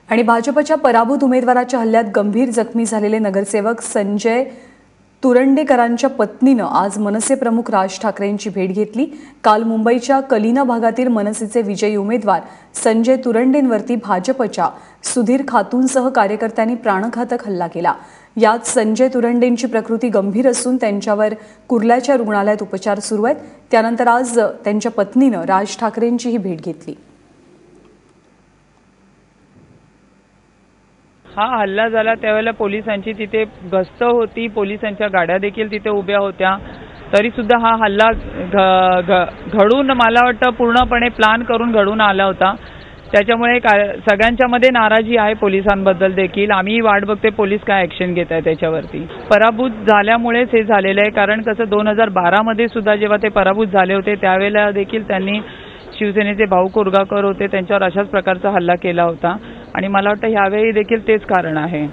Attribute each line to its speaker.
Speaker 1: आणि भाजपच्या पराभूत उमेदवाराच्या हल्ल्यात गंभीर जखमी झालेले नगरसेवक संजय तुरंडेकरांच्या पत्नीनं आज मनसे प्रमुख राज ठाकरेंची भेट घेतली। काल मुंबईच्या कलिना भागातील मनसेचे विजयी उमेदवार संजय तुरंडेंवरती भाजपच्या सुधीर खातूंसह कार्यकर्त्यांनी प्राणघातक हल्ला केला। यात संजय तुरंडेंची प्रकृती गंभीर असून त्यांच्यावर कुर्ल्याच्या रुग्णालयात उपचार सुरू आहेत। त्यानंतर आज त्यांच्या पत्नीनं राज ठाकरेंचीही भेट घेतली।
Speaker 2: हा हल्ला झाला त्यावेळेला पोलिसांची तिथे गस्त होती, पोलिसांच्या गाड्या देखील तिथे उभ्या होत्या, तरी सुद्धा हा हल्ला घडून मला वाटतं पूर्णपणे प्लॅन करून घडून आला होता। त्याच्यामुळे सगळ्यांच्या मध्ये नाराजी आहे पोलिसांबद्दल देखील। आम्ही वाट बघते पोलीस काय ऍक्शन घेत आहेत त्याच्यावरती। पराभूत झाल्यामुळेच हे झालेलं आहे, कारण कसं 2012 मध्ये सुद्धा जेव्हा ते पराभूत झाले होते त्यावेळेला देखील त्यांनी शिवसेनेचे भाऊ कोरगाकर होते, त्यांच्यावर अशाच प्रकारचा हल्ला केला होता आणि मला वाटतं ह्यावेळी देखील तेच कारण आहे।